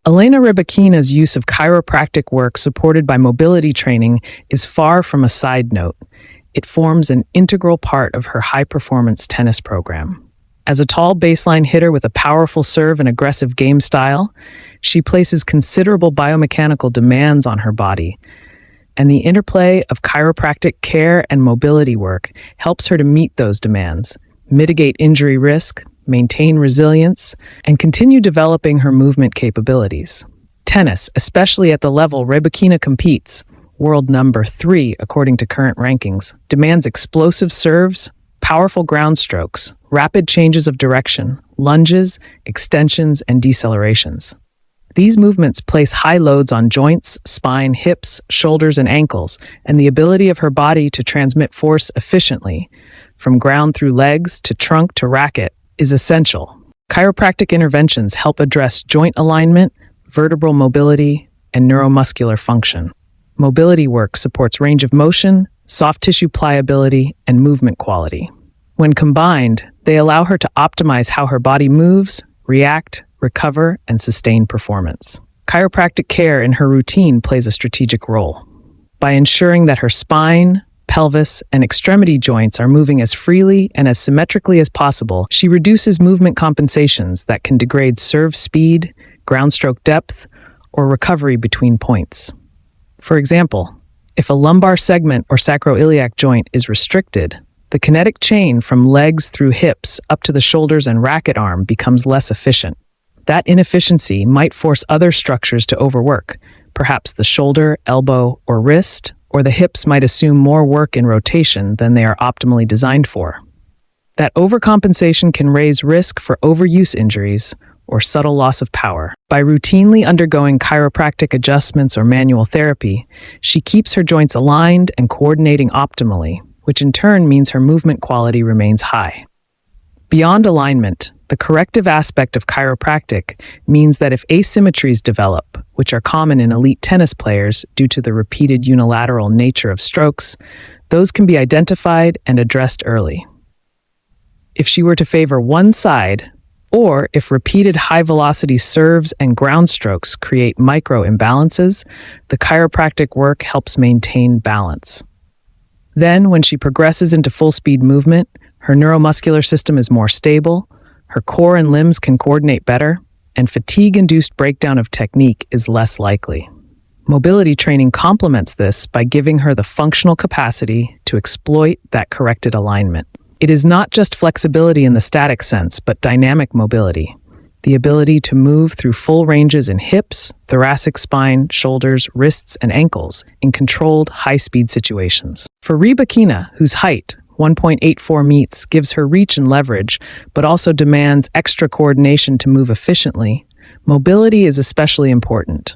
Elena Rybakina's use of chiropractic work supported by mobility training is far from a side note. It forms an integral part of her high-performance tennis program. As a tall baseline hitter with a powerful serve and aggressive game style, she places considerable biomechanical demands on her body, and the interplay of chiropractic care and mobility work helps her to meet those demands, mitigate injury risk, maintain resilience, and continue developing her movement capabilities. Tennis, especially at the level Rybakina competes, world number 3 according to current rankings, demands explosive serves, powerful ground strokes, rapid changes of direction, lunges, extensions, and decelerations. These movements place high loads on joints, spine, hips, shoulders, and ankles, and the ability of her body to transmit force efficiently, from ground through legs to trunk to racket, is essential. Chiropractic interventions help address joint alignment, vertebral mobility, and neuromuscular function. Mobility work supports range of motion, soft tissue pliability, and movement quality. When combined, they allow her to optimize how her body moves, react, recover, and sustain performance. Chiropractic care in her routine plays a strategic role. By ensuring that her spine, pelvis, and extremity joints are moving as freely and as symmetrically as possible, she reduces movement compensations that can degrade serve speed, ground stroke depth, or recovery between points. For example, if a lumbar segment or sacroiliac joint is restricted, the kinetic chain from legs through hips up to the shoulders and racket arm becomes less efficient. That inefficiency might force other structures to overwork, perhaps the shoulder, elbow, or wrist, or the hips might assume more work in rotation than they are optimally designed for. That overcompensation can raise risk for overuse injuries or subtle loss of power. By routinely undergoing chiropractic adjustments or manual therapy, she keeps her joints aligned and coordinating optimally, which in turn means her movement quality remains high. Beyond alignment, the corrective aspect of chiropractic means that if asymmetries develop, which are common in elite tennis players due to the repeated unilateral nature of strokes, those can be identified and addressed early. If she were to favor one side, or if repeated high-velocity serves and ground strokes create micro-imbalances, the chiropractic work helps maintain balance. Then, when she progresses into full-speed movement, her neuromuscular system is more stable, her core and limbs can coordinate better, and fatigue-induced breakdown of technique is less likely. Mobility training complements this by giving her the functional capacity to exploit that corrected alignment. It is not just flexibility in the static sense, but dynamic mobility, the ability to move through full ranges in hips, thoracic spine, shoulders, wrists, and ankles in controlled, high-speed situations. For Rybakina, whose height, 1.84 meters, gives her reach and leverage, but also demands extra coordination to move efficiently, mobility is especially important.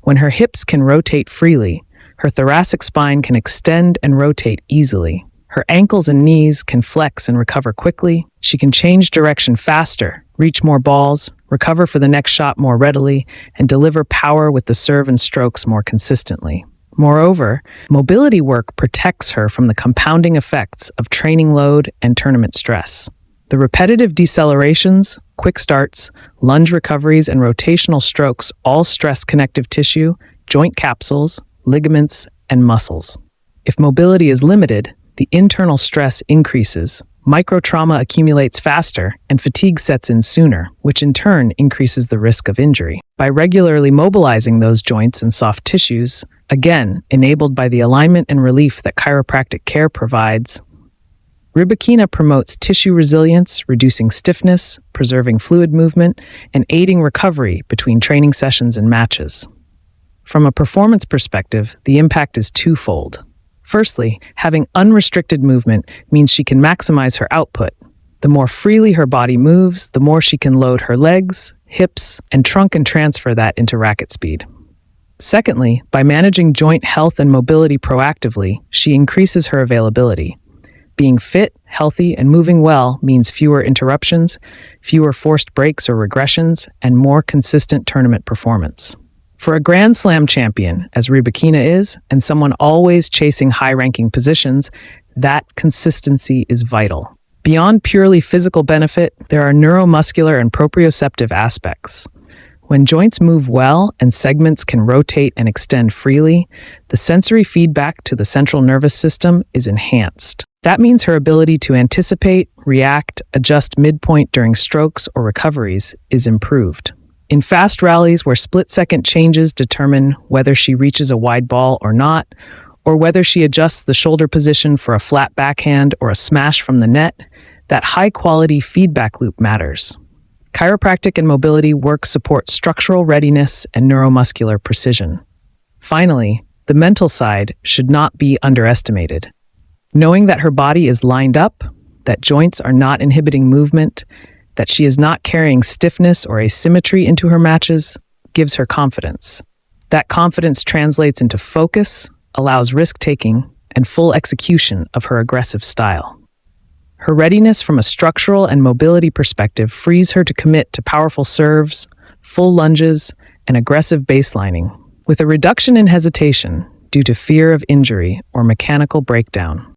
When her hips can rotate freely, her thoracic spine can extend and rotate easily. Her ankles and knees can flex and recover quickly. She can change direction faster, reach more balls, recover for the next shot more readily, and deliver power with the serve and strokes more consistently. Moreover, mobility work protects her from the compounding effects of training load and tournament stress. The repetitive decelerations, quick starts, lunge recoveries, and rotational strokes all stress connective tissue, joint capsules, ligaments, and muscles. If mobility is limited, the internal stress increases, microtrauma accumulates faster, and fatigue sets in sooner, which in turn increases the risk of injury. By regularly mobilizing those joints and soft tissues, again, enabled by the alignment and relief that chiropractic care provides, Rybakina promotes tissue resilience, reducing stiffness, preserving fluid movement, and aiding recovery between training sessions and matches. From a performance perspective, the impact is twofold. Firstly, having unrestricted movement means she can maximize her output. The more freely her body moves, the more she can load her legs, hips, and trunk and transfer that into racket speed. Secondly, by managing joint health and mobility proactively, she increases her availability. Being fit, healthy, and moving well means fewer interruptions, fewer forced breaks or regressions, and more consistent tournament performance. For a Grand Slam champion, as Rybakina is, and someone always chasing high-ranking positions, that consistency is vital. Beyond purely physical benefit, there are neuromuscular and proprioceptive aspects. When joints move well and segments can rotate and extend freely, the sensory feedback to the central nervous system is enhanced. That means her ability to anticipate, react, adjust midpoint during strokes or recoveries is improved. In fast rallies where split-second changes determine whether she reaches a wide ball or not, or whether she adjusts the shoulder position for a flat backhand or a smash from the net, that high-quality feedback loop matters. Chiropractic and mobility work support structural readiness and neuromuscular precision. Finally, the mental side should not be underestimated. Knowing that her body is lined up, that joints are not inhibiting movement, that she is not carrying stiffness or asymmetry into her matches, gives her confidence. That confidence translates into focus, allows risk-taking, and full execution of her aggressive style. Her readiness from a structural and mobility perspective frees her to commit to powerful serves, full lunges, and aggressive baselining, with a reduction in hesitation due to fear of injury or mechanical breakdown.